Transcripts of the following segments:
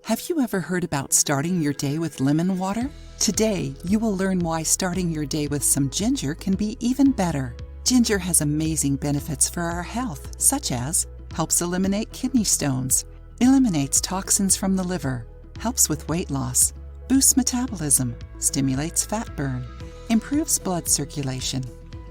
Have you ever heard about starting your day with lemon water? Today, you will learn why starting your day with some ginger can be even better. Ginger has amazing benefits for our health, such as helps eliminate kidney stones, eliminates toxins from the liver, helps with weight loss, boosts metabolism, stimulates fat burn, improves blood circulation,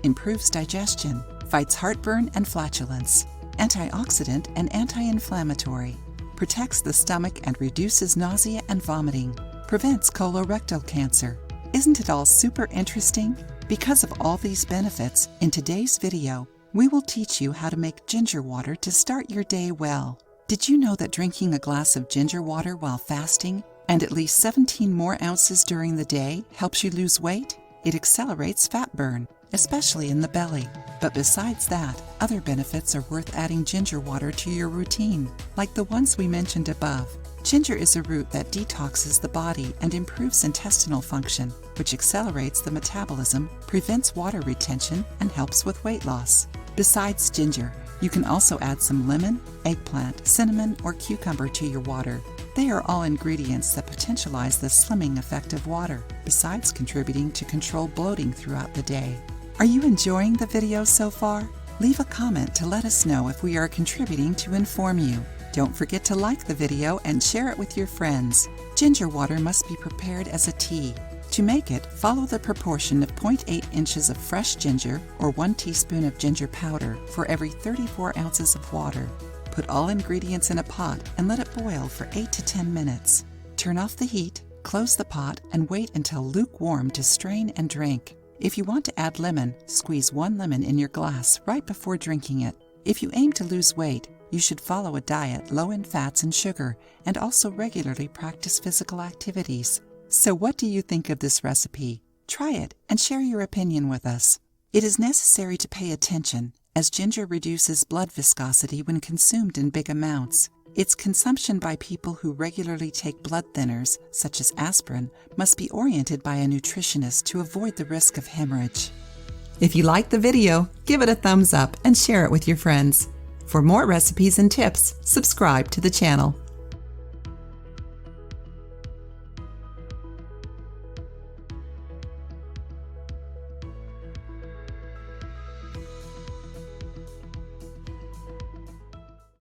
improves digestion, fights heartburn and flatulence, antioxidant and anti-inflammatory, protects the stomach and reduces nausea and vomiting, prevents colorectal cancer. Isn't it all super interesting? Because of all these benefits, in today's video, we will teach you how to make ginger water to start your day well. Did you know that drinking a glass of ginger water while fasting and at least 17 more ounces during the day helps you lose weight? It accelerates fat burn, especially in the belly. But besides that, other benefits are worth adding ginger water to your routine, like the ones we mentioned above. Ginger is a root that detoxes the body and improves intestinal function, which accelerates the metabolism, prevents water retention, and helps with weight loss. Besides ginger, you can also add some lemon, eggplant, cinnamon, or cucumber to your water. They are all ingredients that potentialize the slimming effect of water, besides contributing to control bloating throughout the day. Are you enjoying the video so far? Leave a comment to let us know if we are contributing to inform you. Don't forget to like the video and share it with your friends. Ginger water must be prepared as a tea. To make it, follow the proportion of 0.8 inches of fresh ginger or 1 teaspoon of ginger powder for every 34 ounces of water. Put all ingredients in a pot and let it boil for 8 to 10 minutes. Turn off the heat, close the pot, and wait until lukewarm to strain and drink. If you want to add lemon, squeeze 1 lemon in your glass right before drinking it. If you aim to lose weight, you should follow a diet low in fats and sugar and also regularly practice physical activities. So what do you think of this recipe? Try it and share your opinion with us. It is necessary to pay attention, as ginger reduces blood viscosity when consumed in big amounts. Its consumption by people who regularly take blood thinners, such as aspirin, must be oriented by a nutritionist to avoid the risk of hemorrhage. If you liked the video, give it a thumbs up and share it with your friends. For more recipes and tips, subscribe to the channel.